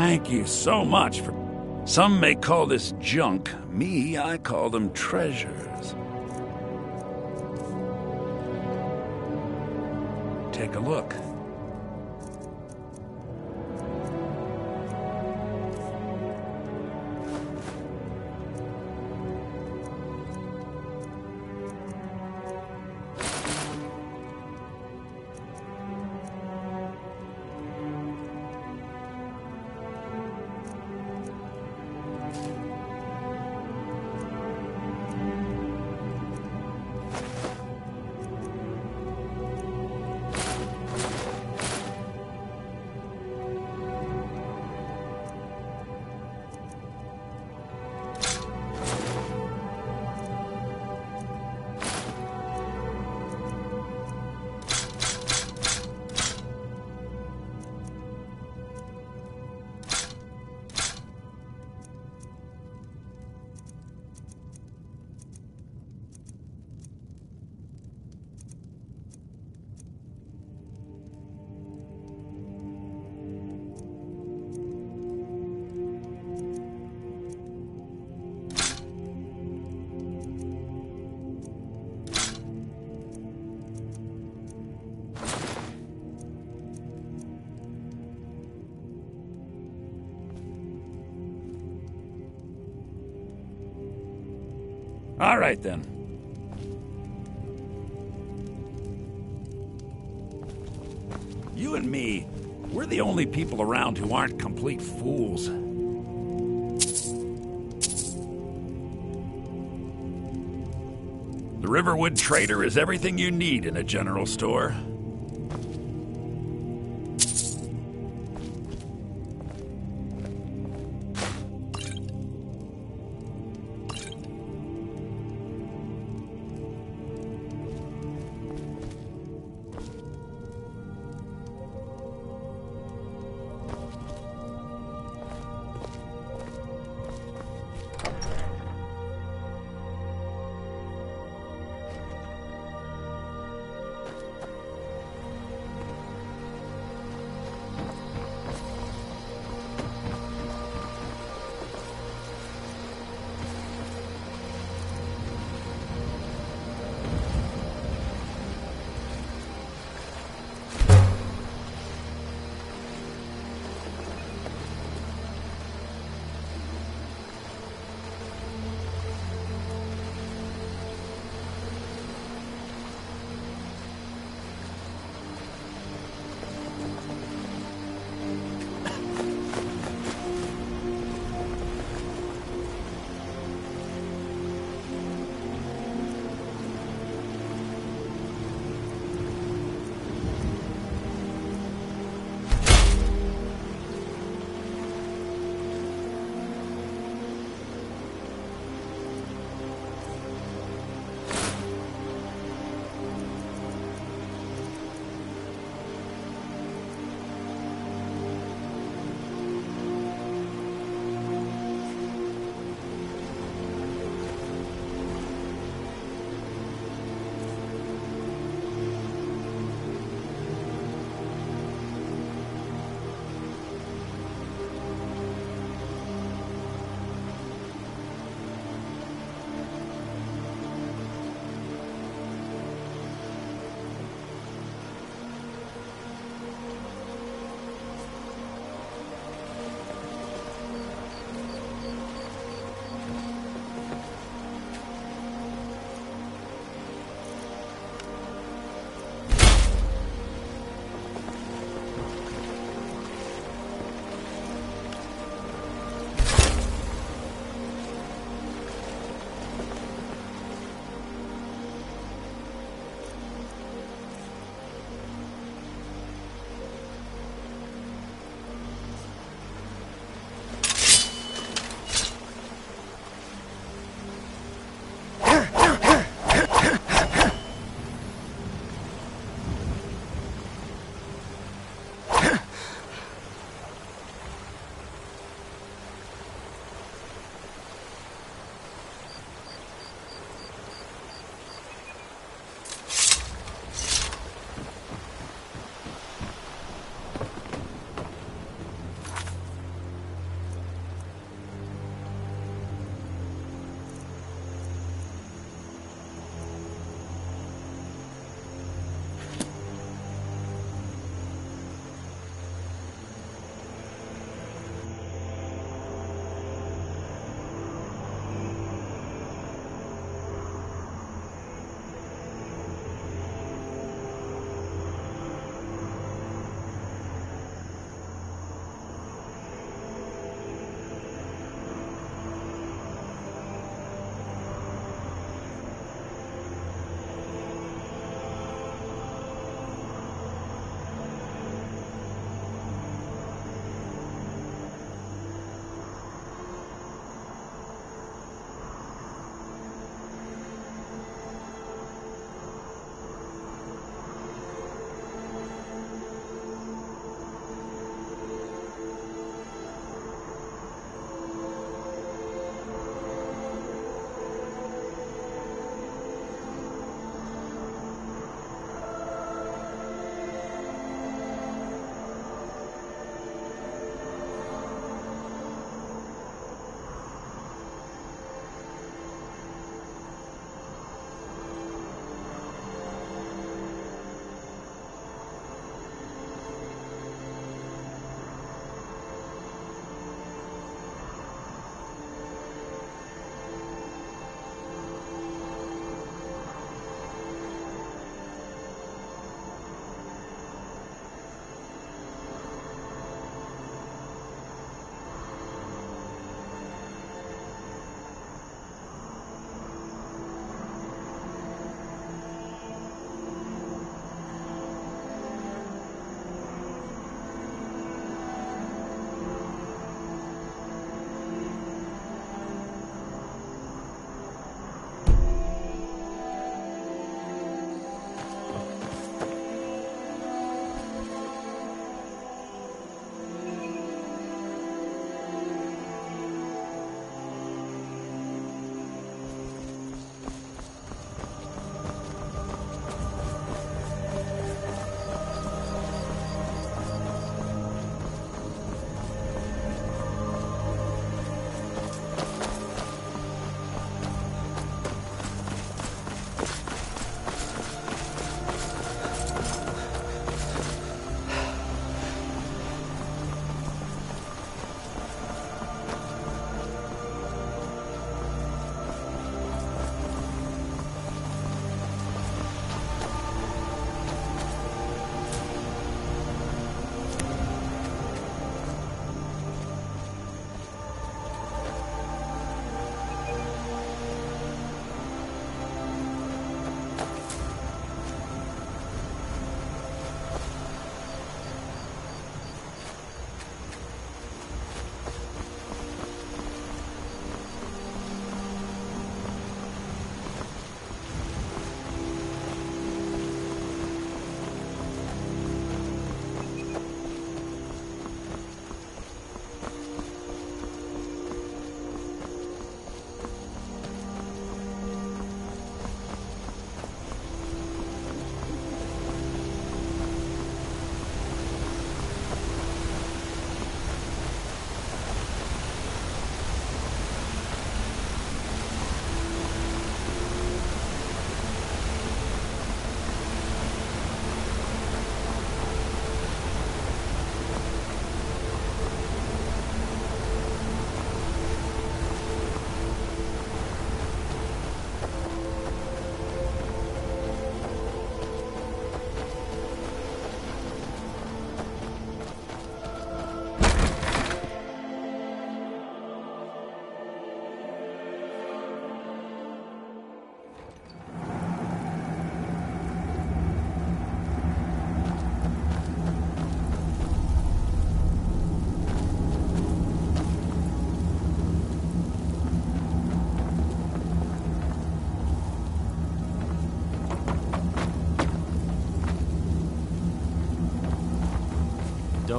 Thank you so much for... Some may call this junk. Me, I call them treasures. Take a look. All right, then. You and me, we're the only people around who aren't complete fools. The Riverwood Trader is everything you need in a general store.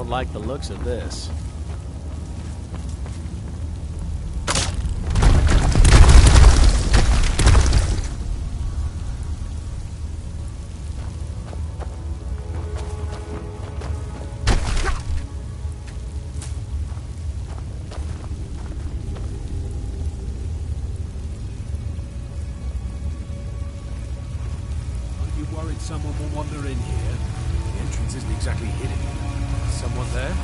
don't like the looks of this. Someone will wander in here. The entrance isn't exactly hidden. Is someone there?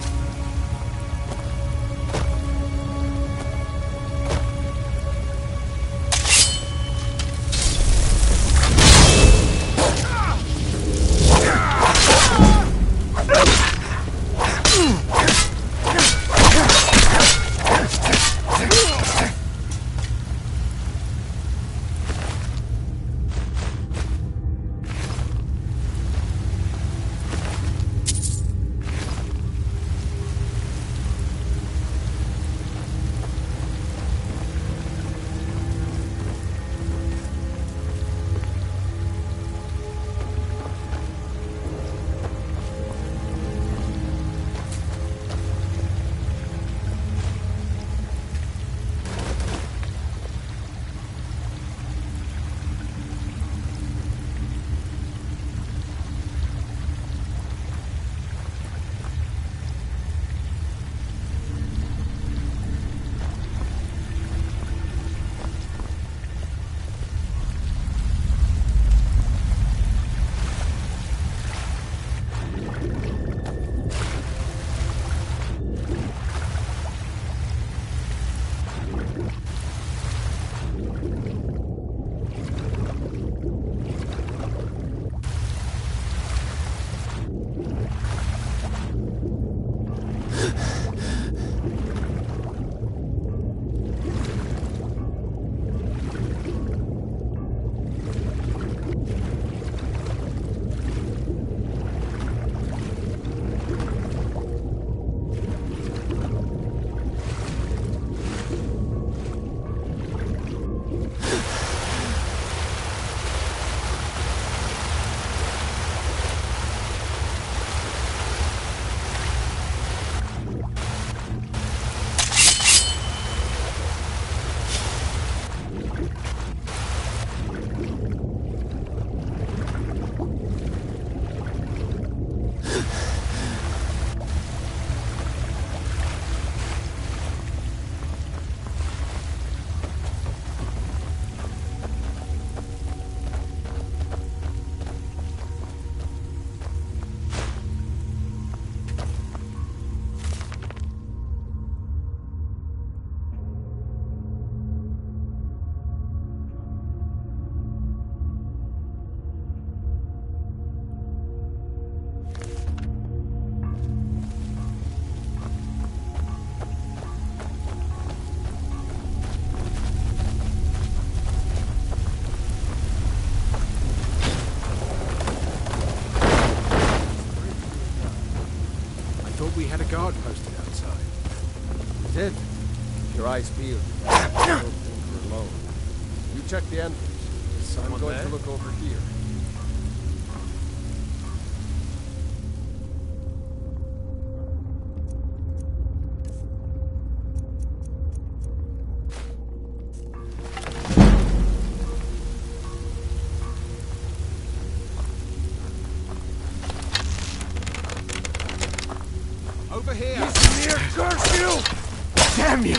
We had a guard posted outside. You did? Keep your eyes peeled. Don't think we're alone. You check the entrance. I'm going to look over here. Over here! Near curfew! Damn you!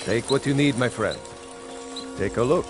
Take what you need, my friend. Take a look.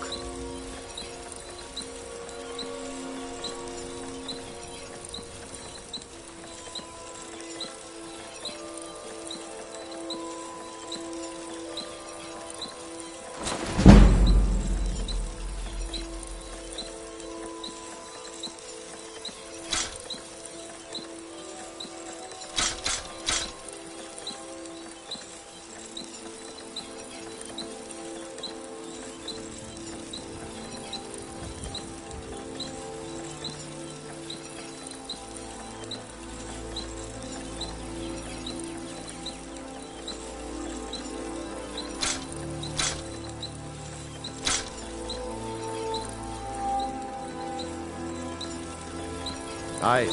Aye.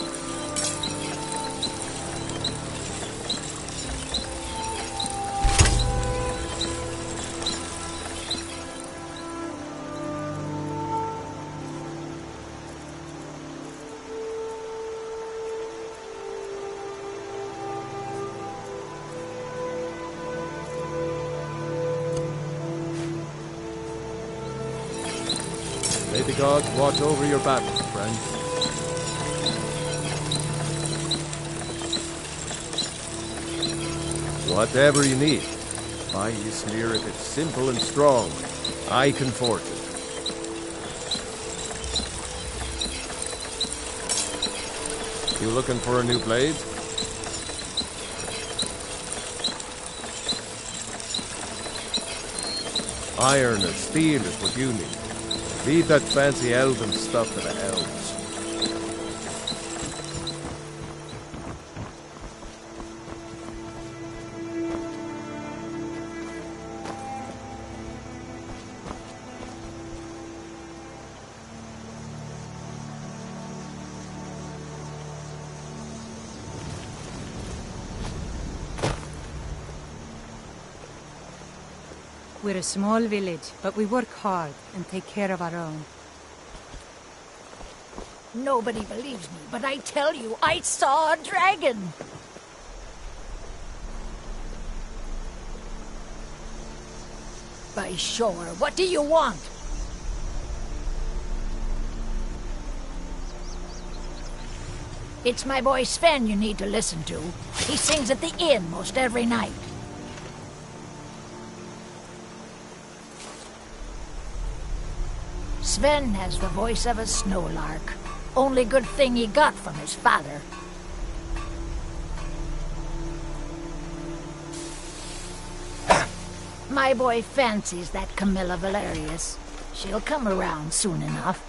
May the gods watch over your battles, friend. Whatever you need, my Ysmir, if it's simple and strong, I can forge it. You looking for a new blade? Iron or steel is what you need. Leave that fancy elven stuff to the elves. We're a small village, but we work hard and take care of our own. Nobody believes me, but I tell you, I saw a dragon! By sure, what do you want? It's my boy Sven you need to listen to. He sings at the inn most every night. Sven has the voice of a snowlark. Only good thing he got from his father. My boy fancies that Camilla Valerius. She'll come around soon enough.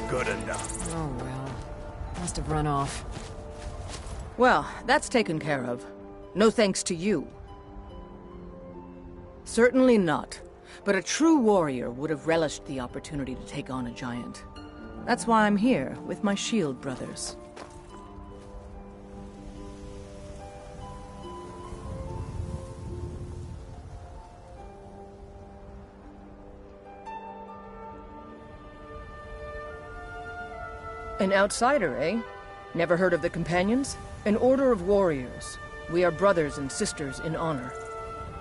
good enough. Oh well. Must have run off. Well, that's taken care of. No thanks to you. Certainly not. But a true warrior would have relished the opportunity to take on a giant. That's why I'm here, with my shield brothers. An outsider, eh? Never heard of the Companions? An order of warriors. We are brothers and sisters in honor.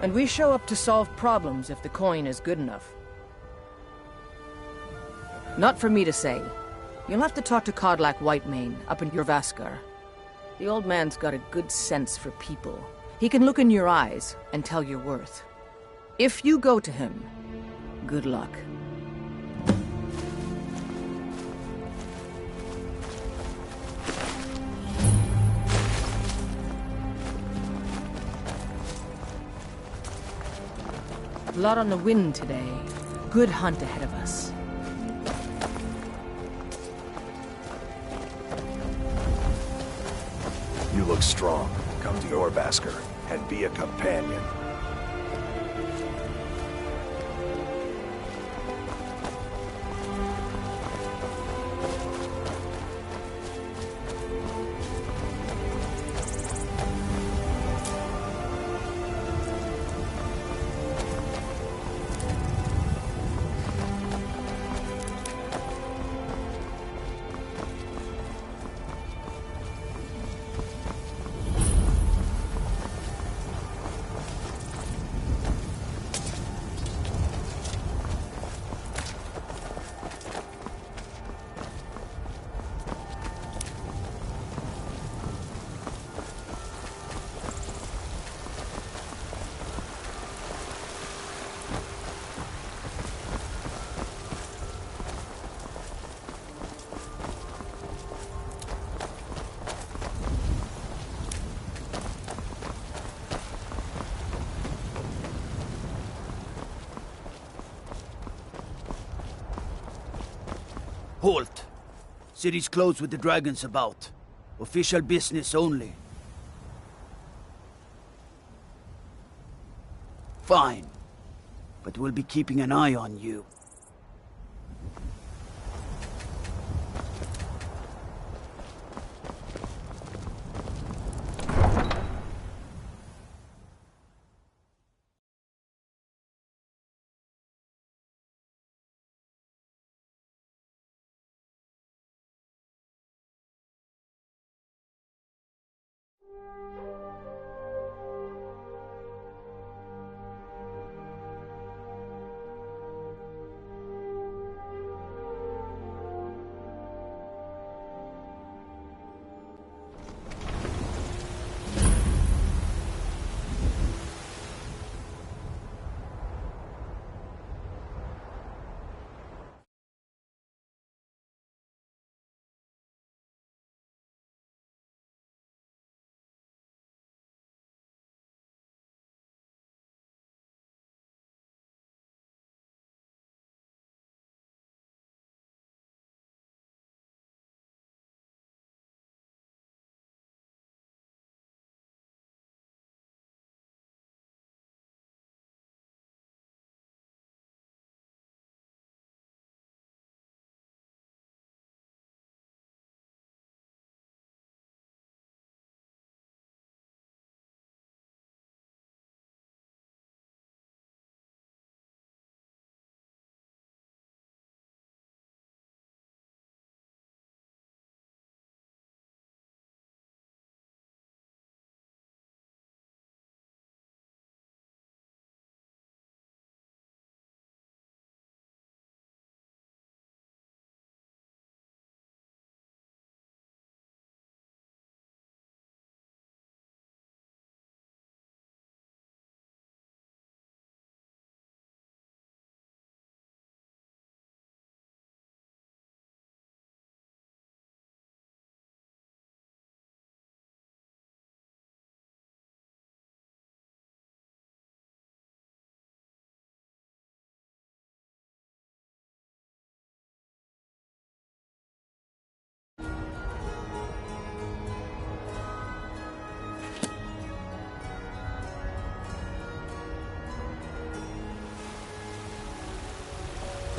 And we show up to solve problems if the coin is good enough. Not for me to say. You'll have to talk to Codlac Whitemane up in Jorvaskar. The old man's got a good sense for people. He can look in your eyes and tell your worth. If you go to him, good luck. A lot on the wind today. Good hunt ahead of us. You look strong. Come to Jorvaskar and be a companion. Halt! City's closed with the dragons about. Official business only. Fine. But we'll be keeping an eye on you.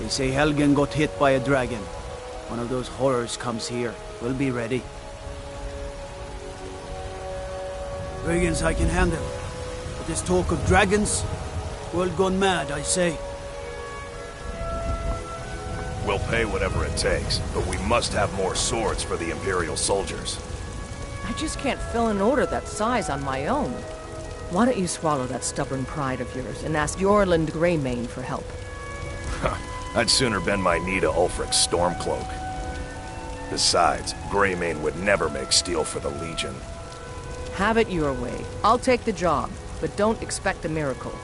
They say Helgen got hit by a dragon. One of those horrors comes here. We'll be ready. Brigands I can handle. But this talk of dragons? World gone mad, I say. We'll pay whatever it takes, but we must have more swords for the Imperial soldiers. I just can't fill an order that size on my own. Why don't you swallow that stubborn pride of yours and ask Jorland Greymane for help? I'd sooner bend my knee to Ulfric's Stormcloak. Besides, Greymane would never make steel for the Legion. Have it your way. I'll take the job, but don't expect a miracle.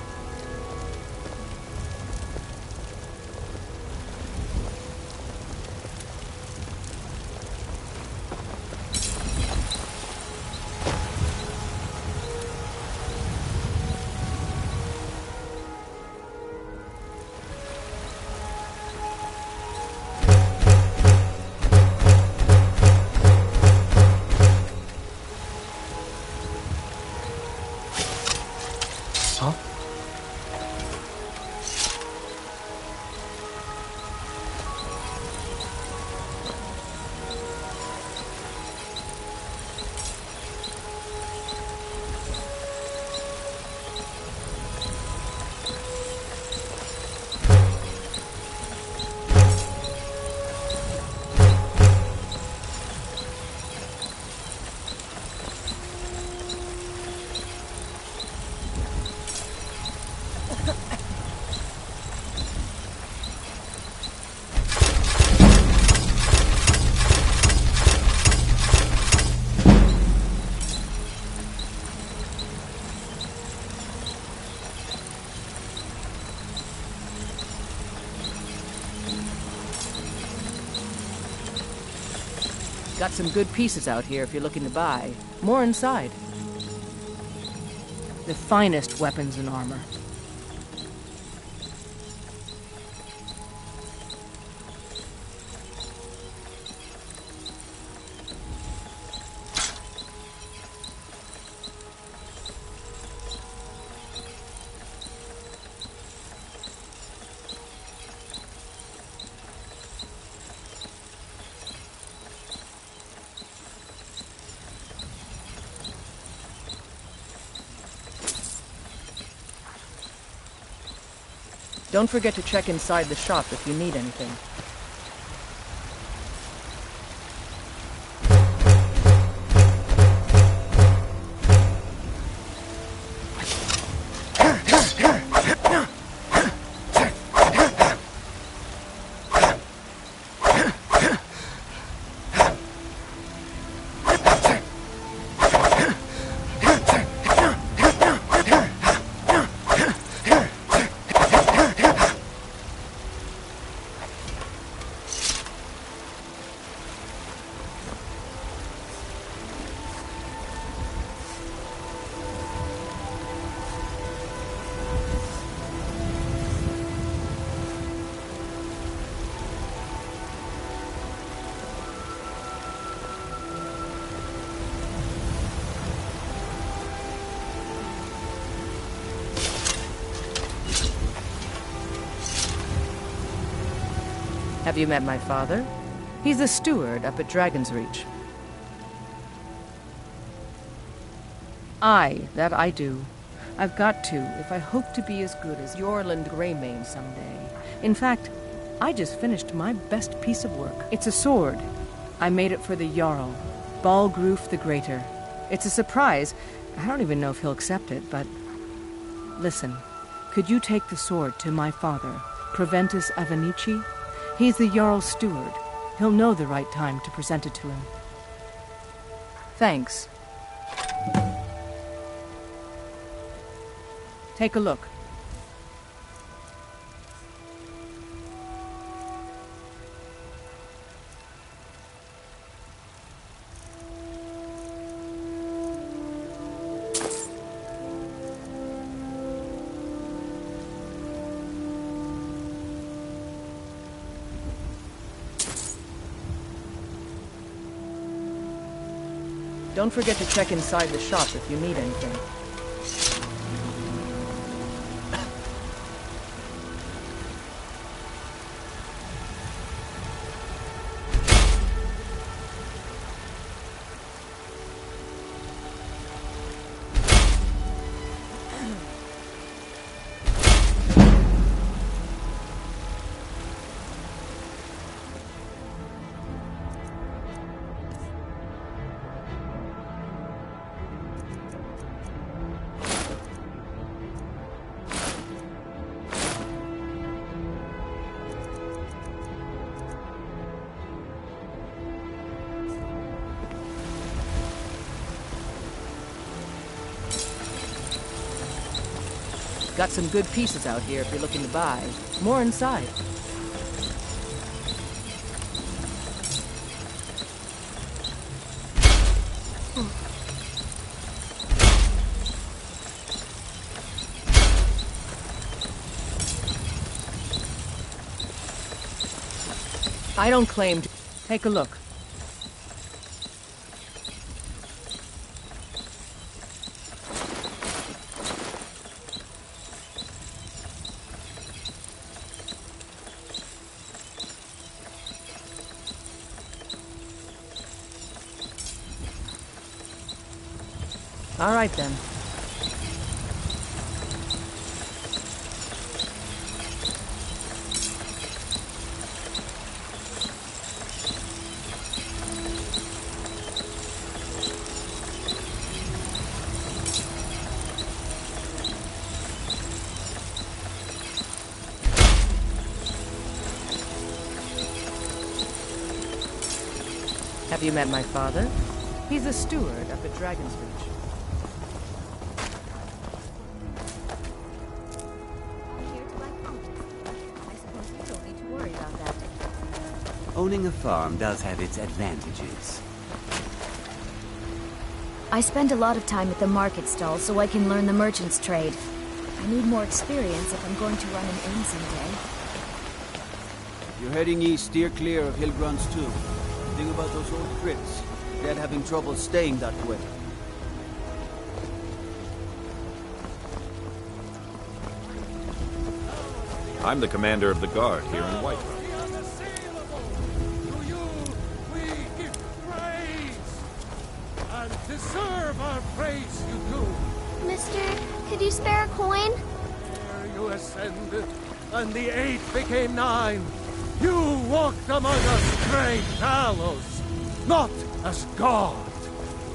Got some good pieces out here if you're looking to buy. More inside. The finest weapons and armor. Don't forget to check inside the shop if you need anything. Have you met my father? He's the steward up at Dragon's Reach. Aye, that I do. I've got to, if I hope to be as good as Jorland Greymane someday. In fact, I just finished my best piece of work. It's a sword. I made it for the Jarl, Balgruf the Greater. It's a surprise. I don't even know if he'll accept it, but... Listen, could you take the sword to my father, Proventus Avenici? He's the Jarl's steward. He'll know the right time to present it to him. Thanks. Take a look. Don't forget to check inside the shop if you need anything. Got some good pieces out here if you're looking to buy. More inside. I don't claim to... Take a look. All right, then. Have you met my father? He's a steward up at Dragon's Reach. Owning a farm does have its advantages. I spend a lot of time at the market stall so I can learn the merchant's trade. I need more experience if I'm going to run an inn someday. If you're heading east, steer clear of Hillgrun's tomb. The thing about those old crypts, they're having trouble staying that way. I'm the commander of the guard here in Whiterun. Deserve our praise, you do. Mister, could you spare a coin? There you ascended, and the 8 became 9. You walked among us, great Talos, not as God,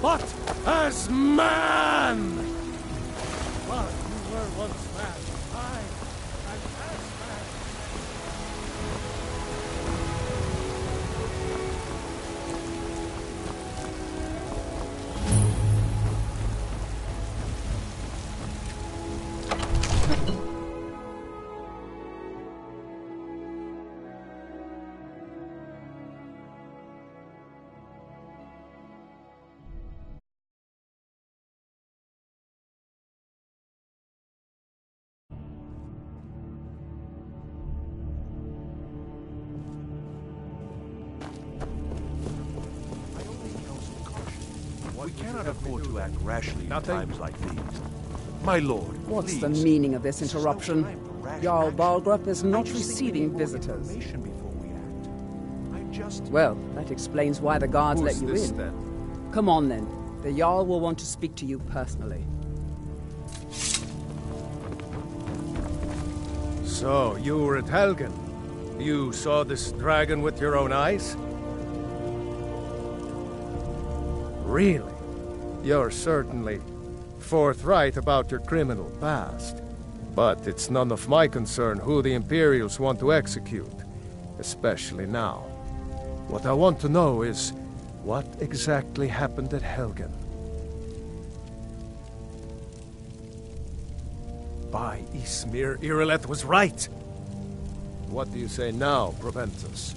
but as man. But you were once man. I am as man. We cannot afford to act rashly in times like these. My lord, What's please. the meaning of this interruption? Jarl Balgrup is not receiving visitors. Well, that explains why the guards let you in. Then? Come on, then. The Jarl will want to speak to you personally. So, you were at Helgen. You saw this dragon with your own eyes? Really? You're certainly forthright about your criminal past. But it's none of my concern who the Imperials want to execute, especially now. What I want to know is, what exactly happened at Helgen? By Ysmir, Irileth was right! What do you say now, Proventus?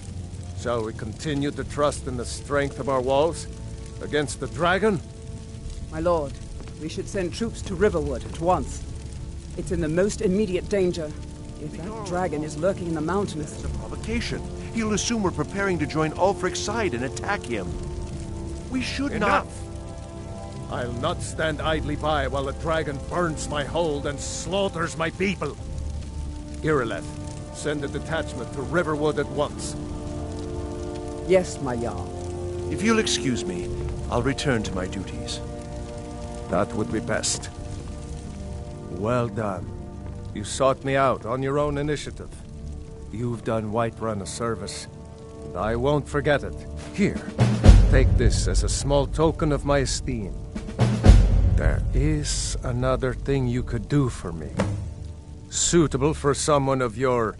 Shall we continue to trust in the strength of our walls? Against the dragon? My lord, we should send troops to Riverwood at once. It's in the most immediate danger. If that dragon is lurking in the mountains... It's a provocation. He'll assume we're preparing to join Ulfric's side and attack him. We should Enough! not... I'll not stand idly by while the dragon burns my hold and slaughters my people. Irileth, send a detachment to Riverwood at once. Yes, my Jarl. If you'll excuse me, I'll return to my duties. That would be best. Well done. You sought me out on your own initiative. You've done Whiterun a service, and I won't forget it. Here, take this as a small token of my esteem. There is another thing you could do for me. Suitable for someone of your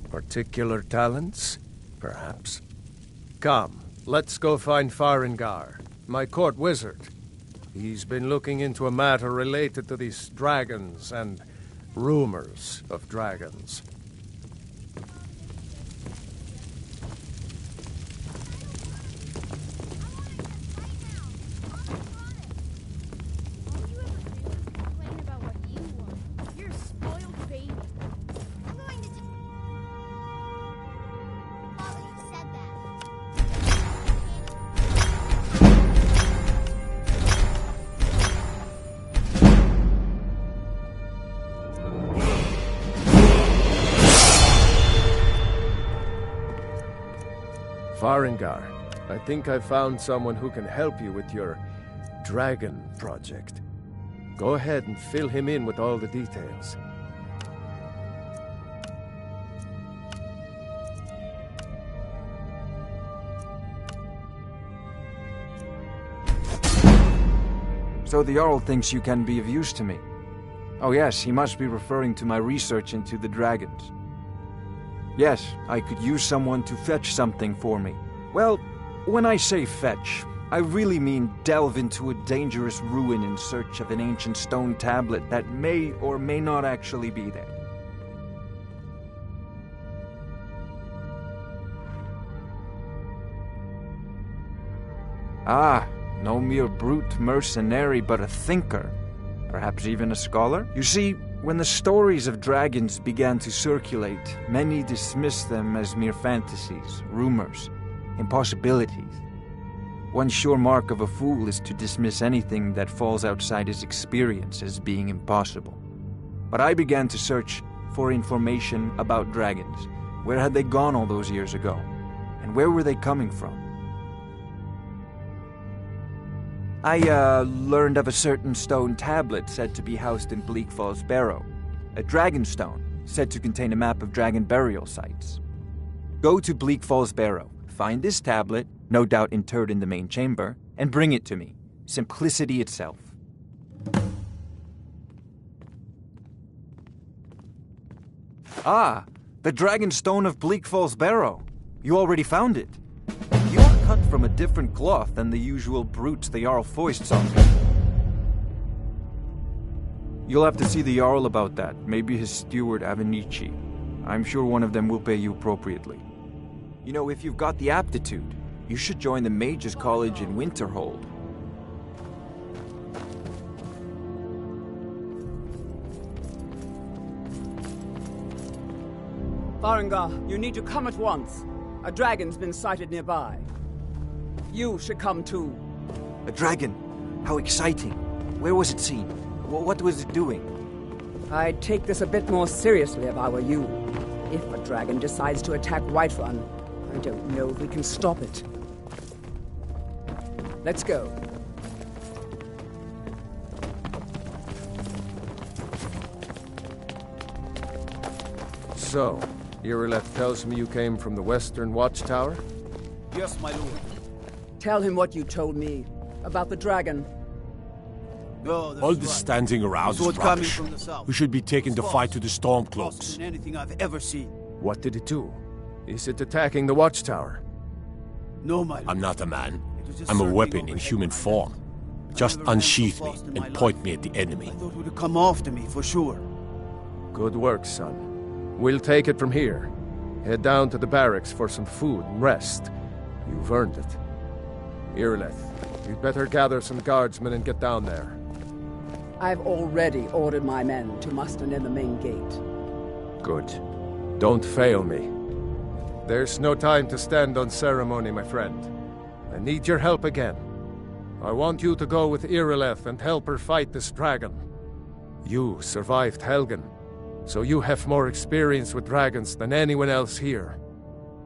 particular talents, perhaps. Come, let's go find Farengar, my court wizard. He's been looking into a matter related to these dragons and rumors of dragons. Farengar, I think I found someone who can help you with your dragon project. Go ahead and fill him in with all the details. So the Jarl thinks you can be of use to me. Oh yes, he must be referring to my research into the dragons. Yes, I could use someone to fetch something for me. Well, when I say fetch, I really mean delve into a dangerous ruin in search of an ancient stone tablet that may or may not actually be there. Ah, no mere brute mercenary, but a thinker. Perhaps even a scholar? You see, when the stories of dragons began to circulate, many dismissed them as mere fantasies, rumors, impossibilities. One sure mark of a fool is to dismiss anything that falls outside his experience as being impossible. But I began to search for information about dragons. Where had they gone all those years ago? And where were they coming from? I learned of a certain stone tablet said to be housed in Bleak Falls Barrow. A dragon stone, said to contain a map of dragon burial sites. Go to Bleak Falls Barrow, find this tablet, no doubt interred in the main chamber, and bring it to me. Simplicity itself. Ah, the dragon stone of Bleak Falls Barrow. You already found it. You are cut from a different cloth than the usual brutes the Jarl foists on. You'll have to see the Jarl about that, maybe his steward Avenici. I'm sure one of them will pay you appropriately. You know, if you've got the aptitude, you should join the Mages College in Winterhold. Farengar, you need to come at once. A dragon's been sighted nearby. You should come too. A dragon? How exciting. Where was it seen? What was it doing? I'd take this a bit more seriously if I were you. If a dragon decides to attack Whiterun, I don't know if we can stop it. Let's go. So, Irileth tells me you came from the Western Watchtower? Yes, my lord. Tell him what you told me about the dragon. All this standing around is rubbish. We should be taking the fight to the Stormcloaks. Anything I've ever seen. What did it do? Is it attacking the Watchtower? No, my lord. I'm not a man. I'm a weapon in human form. Just unsheath me and point me at the enemy. I thought it would come after me, for sure. Good work, son. We'll take it from here. Head down to the barracks for some food and rest. You've earned it. Irileth, you'd better gather some guardsmen and get down there. I've already ordered my men to muster near the main gate. Good. Don't fail me. There's no time to stand on ceremony, my friend. I need your help again. I want you to go with Irileth and help her fight this dragon. You survived Helgen, so you have more experience with dragons than anyone else here.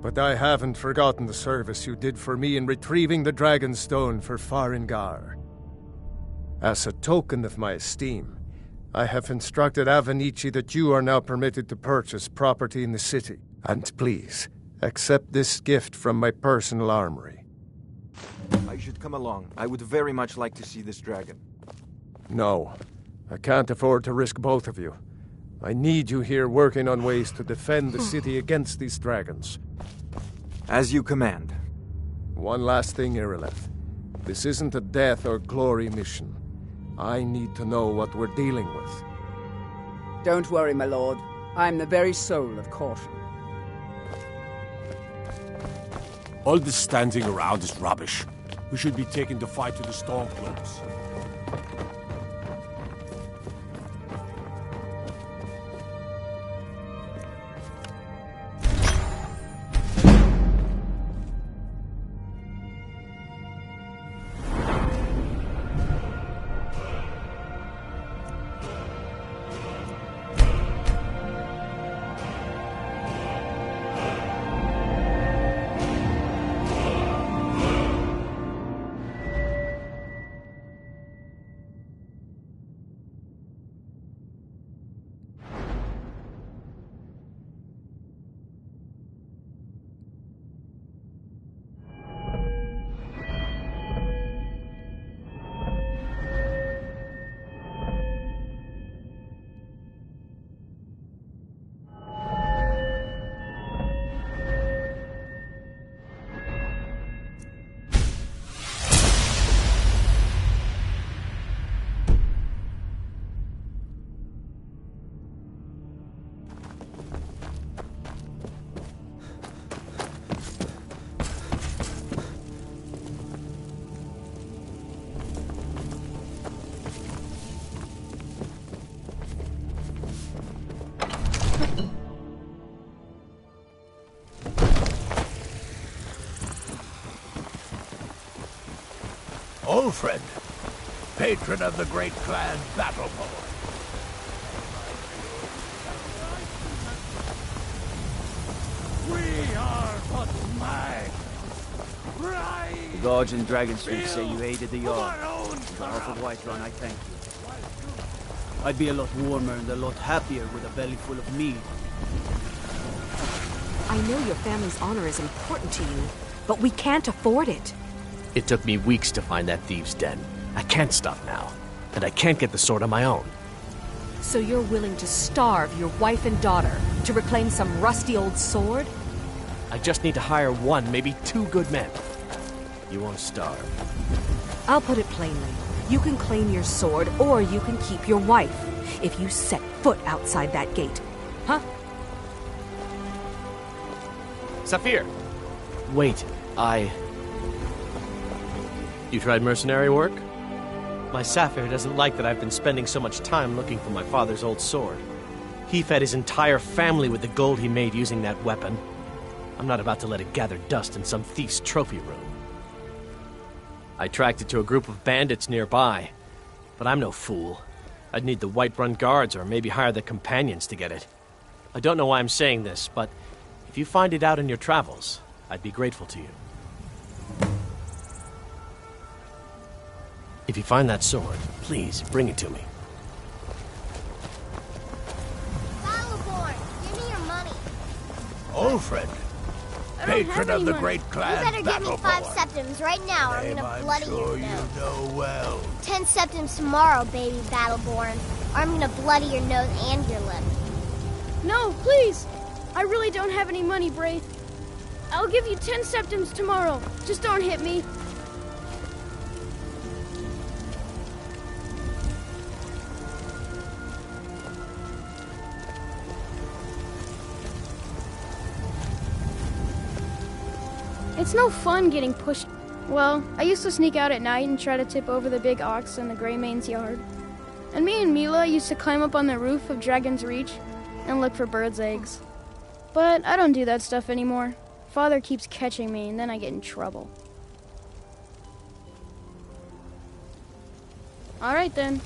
But I haven't forgotten the service you did for me in retrieving the Dragon Stone for Farengar. As a token of my esteem, I have instructed Avenici that you are now permitted to purchase property in the city. And please, accept this gift from my personal armory. I should come along. I would very much like to see this dragon. No, I can't afford to risk both of you. I need you here working on ways to defend the city against these dragons. As you command. One last thing, Irileth. This isn't a death or glory mission. I need to know what we're dealing with. Don't worry, my lord. I'm the very soul of caution. All this standing around is rubbish. We should be taking the fight to the Stormcloaks. Ulfred, patron of the great clan Battleborn. We are but mad. The guards and Dragonstreet say you aided the Yard. On behalf of Whiterun, I thank you. I'd be a lot warmer and a lot happier with a belly full of mead. I know your family's honor is important to you, but we can't afford it. It took me weeks to find that thieves' den. I can't stop now, and I can't get the sword on my own. So you're willing to starve your wife and daughter to reclaim some rusty old sword? I just need to hire one, maybe two good men. You won't starve. I'll put it plainly. You can claim your sword, or you can keep your wife, if you set foot outside that gate. Huh? Saphir! Wait, You tried mercenary work? My Saphir doesn't like that I've been spending so much time looking for my father's old sword. He fed his entire family with the gold he made using that weapon. I'm not about to let it gather dust in some thief's trophy room. I tracked it to a group of bandits nearby, but I'm no fool. I'd need the Whiterun guards or maybe hire the companions to get it. I don't know why I'm saying this, but if you find it out in your travels, I'd be grateful to you. If you find that sword, please bring it to me. Battleborn, give me your money. Ulfred, patron of the great clan You better give me 5 septims right now, or I'm gonna bloody sure your nose. You know well. 10 septims tomorrow, baby Battleborn, or I'm gonna bloody your nose and your lip. No, please! I really don't have any money, Braith. I'll give you 10 septims tomorrow. Just don't hit me. It's no fun getting pushed. Well, I used to sneak out at night and try to tip over the big ox in the Greymane's yard. And me and Mila used to climb up on the roof of Dragon's Reach and look for birds' eggs. But I don't do that stuff anymore. Father keeps catching me and then I get in trouble. All right then.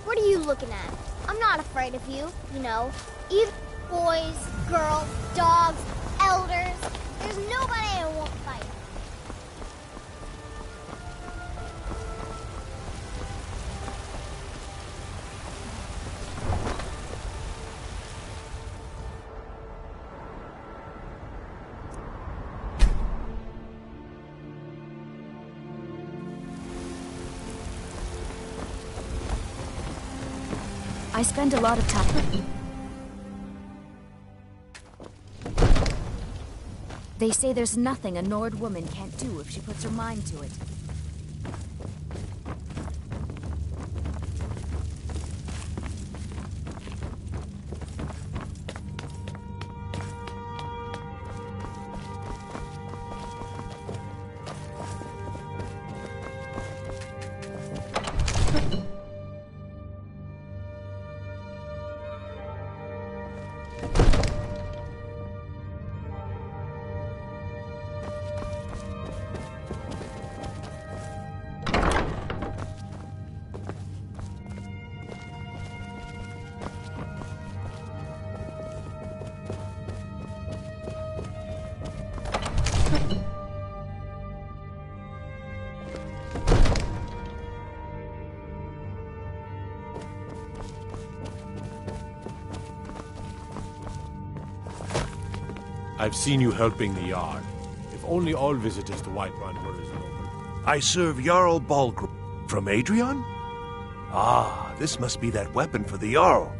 What are you looking at? I'm not afraid of you, you know. Even boys, girls, dogs, elders. There's nobody I won't fight. I spend a lot of time... They say there's nothing a Nord woman can't do if she puts her mind to it. I've seen you helping the Jarl. If only all visitors to Whiterun were as noble. I serve Jarl Balgruuf. From Adrian? Ah, this must be that weapon for the Jarl.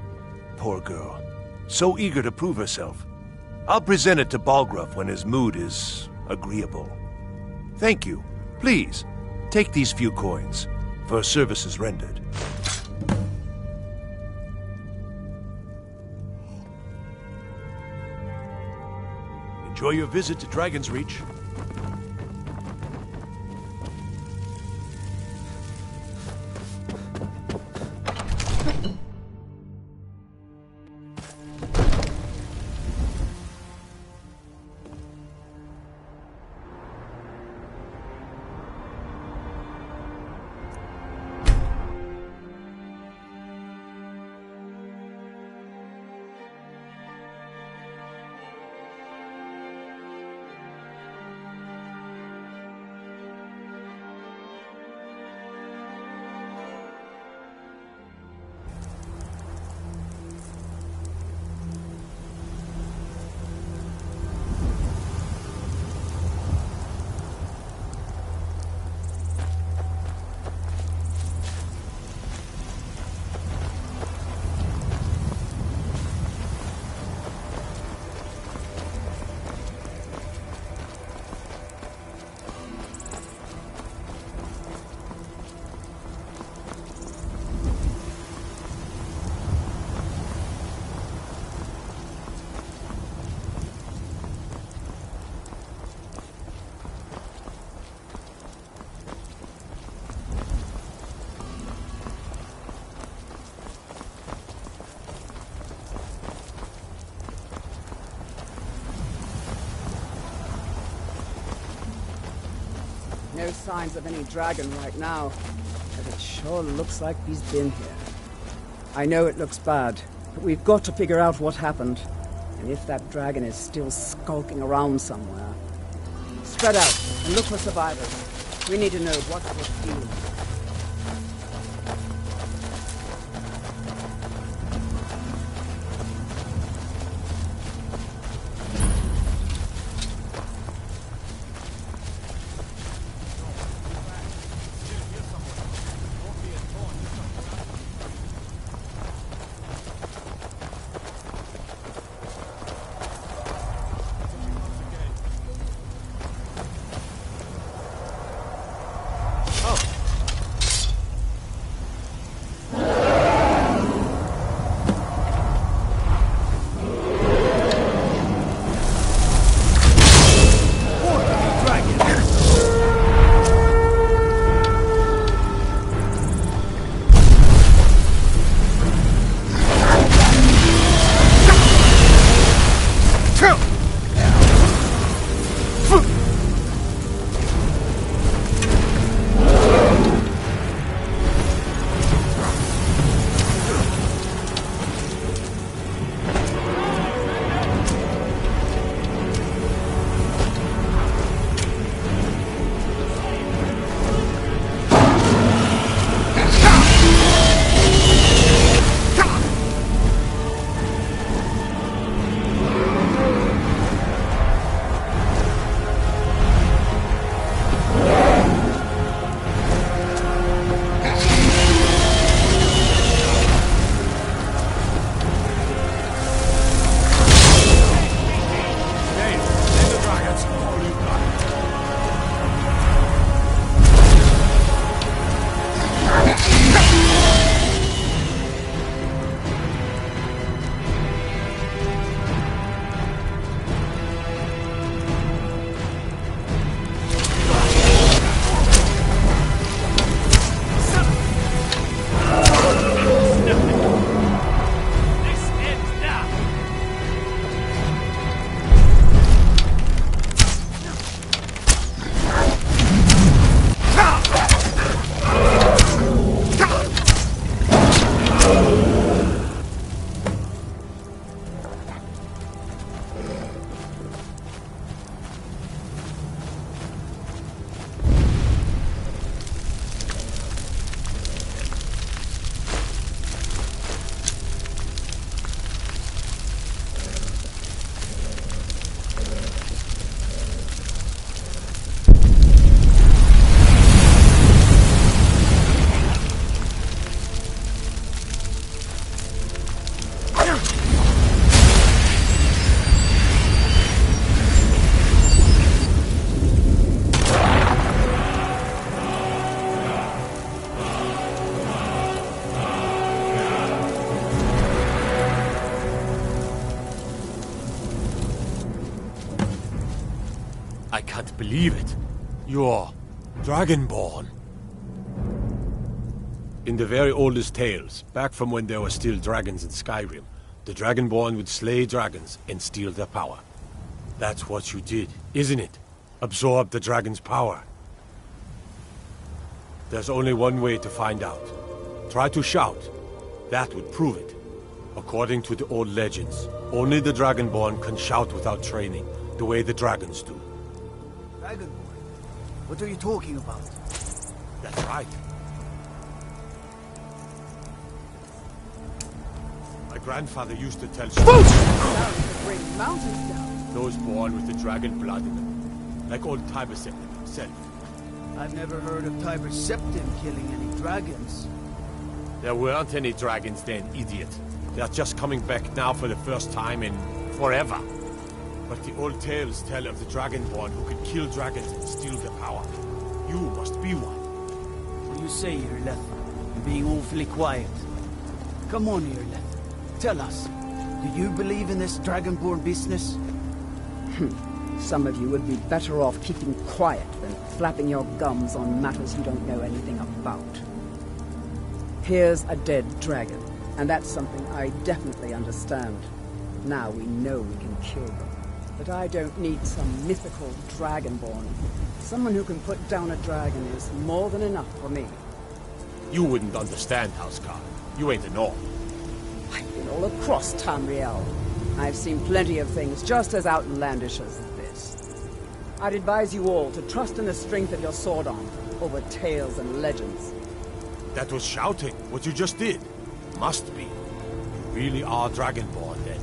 Poor girl. So eager to prove herself. I'll present it to Balgruuf when his mood is agreeable. Thank you. Please, take these few coins for services rendered. Enjoy your visit to Dragon's Reach. No signs of any dragon right now, but it sure looks like he's been here. I know it looks bad, but we've got to figure out what happened. And if that dragon is still skulking around somewhere. Spread out and look for survivors. We need to know what we're feeling. I can't believe it. You're Dragonborn. In the very oldest tales, back from when there were still dragons in Skyrim, the Dragonborn would slay dragons and steal their power. That's what you did, isn't it? Absorb the dragon's power. There's only one way to find out. Try to shout. That would prove it. According to the old legends, only the Dragonborn can shout without training, the way the dragons do. Dragonborn? What are you talking about? That's right. My grandfather used to tell stories. Bring mountains down. Those born with the dragon blood in them, like old Tiber Septim himself. I've never heard of Tiber Septim killing any dragons. There weren't any dragons then, idiot. They're just coming back now for the first time in forever. But the old tales tell of the Dragonborn who could kill dragons and steal their power. You must be one. What do you say, Irleth? You're being awfully quiet. Come on, Irleth. Tell us, do you believe in this Dragonborn business? Some of you would be better off keeping quiet than flapping your gums on matters you don't know anything about. Here's a dead dragon, and that's something I definitely understand. Now we know we can kill them. But I don't need some mythical Dragonborn. Someone who can put down a dragon is more than enough for me. You wouldn't understand, Housecarl. You ain't a North. I've been all across Tamriel. I've seen plenty of things just as outlandish as this. I'd advise you all to trust in the strength of your sword arm over tales and legends. That was shouting, what you just did. Must be. You really are Dragonborn, then.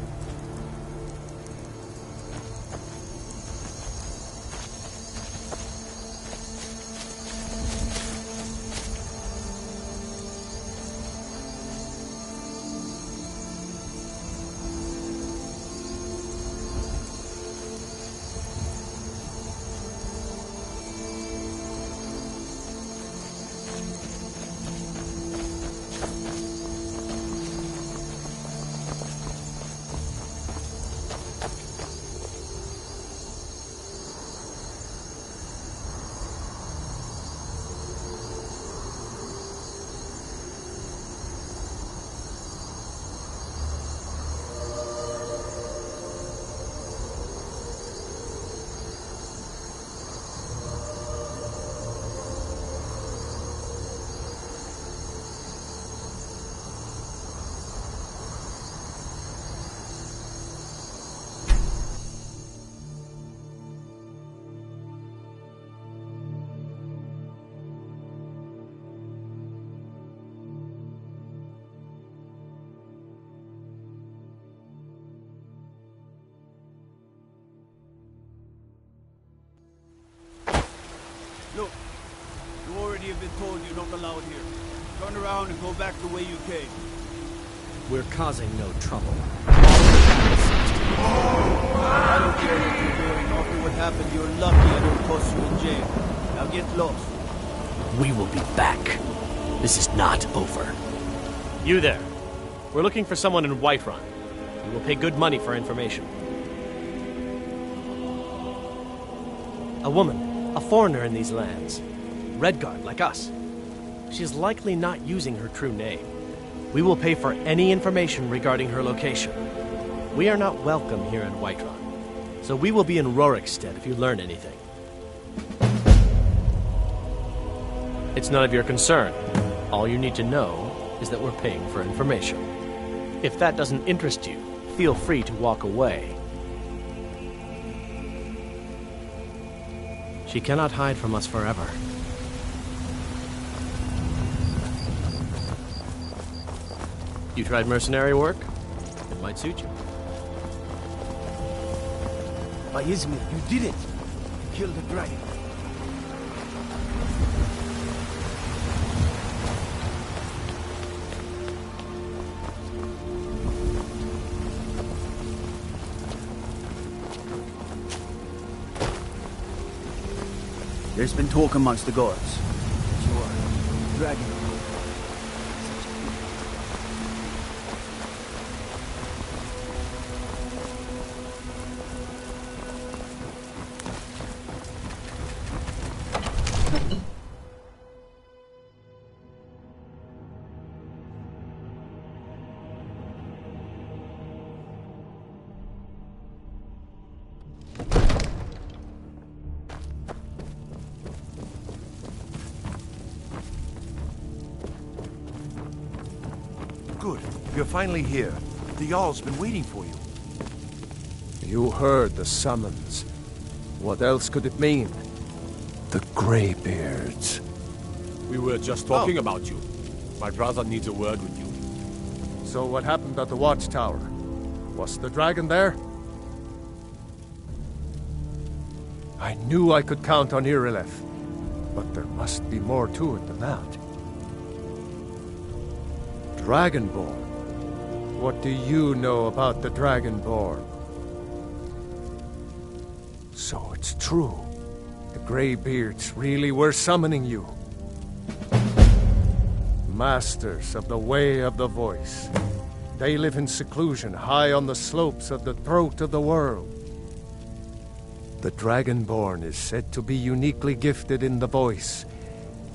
Look, you already have been told you're not allowed here. Turn around and go back the way you came. We're causing no trouble. I don't care what you're doing. After what happened, you're lucky I don't toss you in jail. Now get lost. We will be back. This is not over. You there. We're looking for someone in Whiterun. We will pay good money for information. A woman. A foreigner in these lands. Redguard, like us. She's likely not using her true name. We will pay for any information regarding her location. We are not welcome here in Whiterun, so we will be in Rorikstead if you learn anything. It's none of your concern. All you need to know is that we're paying for information. If that doesn't interest you, feel free to walk away. She cannot hide from us forever. You tried mercenary work? It might suit you. By Izmir, you did it! You killed a dragon. There's been talk amongst the gods that you are a dragon. You're finally here. The Jarl's been waiting for you. You heard the summons. What else could it mean? The Greybeards. We were just talking about you. My brother needs a word with you. So what happened at the watchtower? Was the dragon there? I knew I could count on Irileth, but there must be more to it than that. Dragonborn? What do you know about the Dragonborn? So it's true. The Greybeards really were summoning you. Masters of the Way of the Voice. They live in seclusion high on the slopes of the throat of the world. The Dragonborn is said to be uniquely gifted in the voice,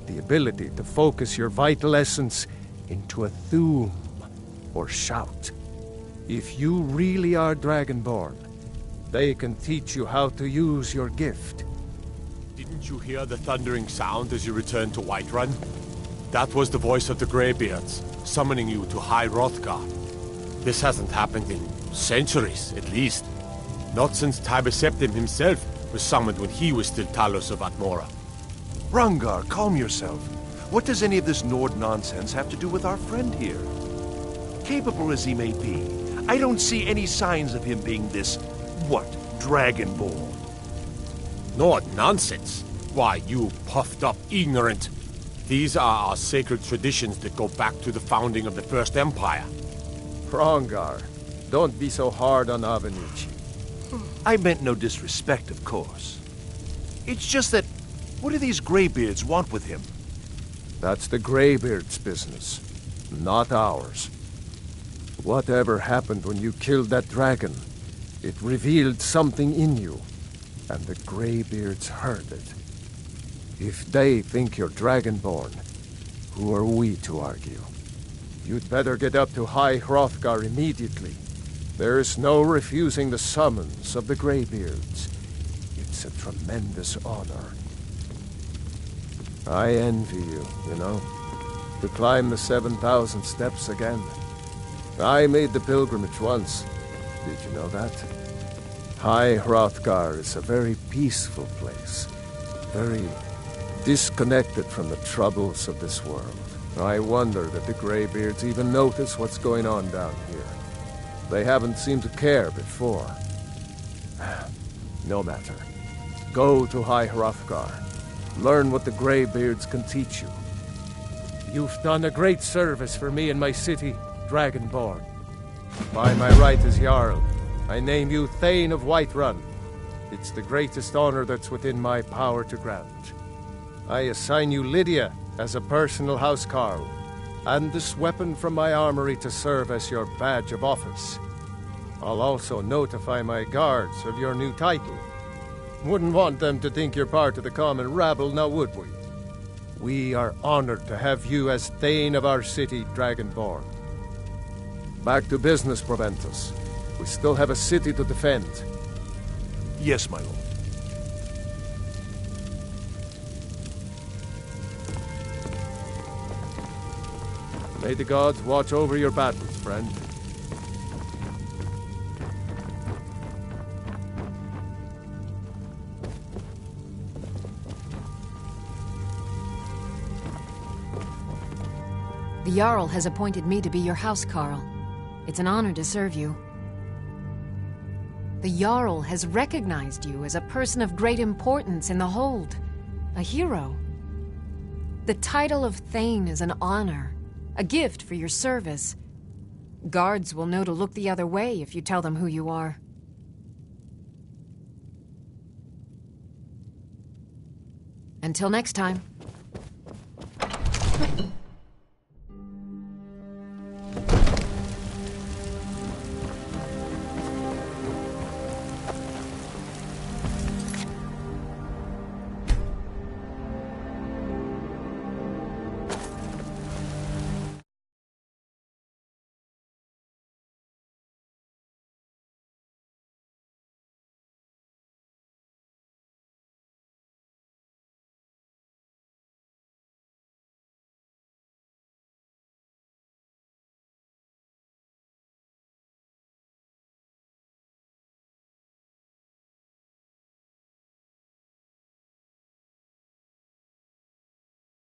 the ability to focus your vital essence into a thum, or shout. If you really are Dragonborn, they can teach you how to use your gift. Didn't you hear the thundering sound as you returned to Whiterun? That was the voice of the Greybeards, summoning you to High Hrothgar. This hasn't happened in centuries, at least. Not since Tiber Septim himself was summoned when he was still Talos of Atmora. Rungar, calm yourself. What does any of this Nord nonsense have to do with our friend here? Capable as he may be, I don't see any signs of him being this, Dragonborn. Nord nonsense? Why, you puffed up ignorant. These are our sacred traditions that go back to the founding of the First Empire. Hrongar, don't be so hard on Avenici. I meant no disrespect, of course. It's just that, what do these Greybeards want with him? That's the Greybeards' business, not ours. Whatever happened when you killed that dragon, it revealed something in you, and the Greybeards heard it. If they think you're Dragonborn, who are we to argue? You'd better get up to High Hrothgar immediately. There's no refusing the summons of the Greybeards. It's a tremendous honor. I envy you, you know, to climb the 7,000 steps again. I made the pilgrimage once. Did you know that? High Hrothgar is a very peaceful place. Very disconnected from the troubles of this world. I wonder that the Greybeards even notice what's going on down here. They haven't seemed to care before. No matter. Go to High Hrothgar. Learn what the Greybeards can teach you. You've done a great service for me and my city, Dragonborn. By my right as Jarl, I name you Thane of Whiterun. It's the greatest honor that's within my power to grant. I assign you Lydia as a personal housecarl, and this weapon from my armory to serve as your badge of office. I'll also notify my guards of your new title. Wouldn't want them to think you're part of the common rabble, now would we? We are honored to have you as Thane of our city, Dragonborn. Back to business, Proventus. We still have a city to defend. Yes, my lord. May the gods watch over your battles, friend. The Jarl has appointed me to be your housecarl. It's an honor to serve you. The Jarl has recognized you as a person of great importance in the Hold. A hero. The title of Thane is an honor. A gift for your service. Guards will know to look the other way if you tell them who you are. Until next time.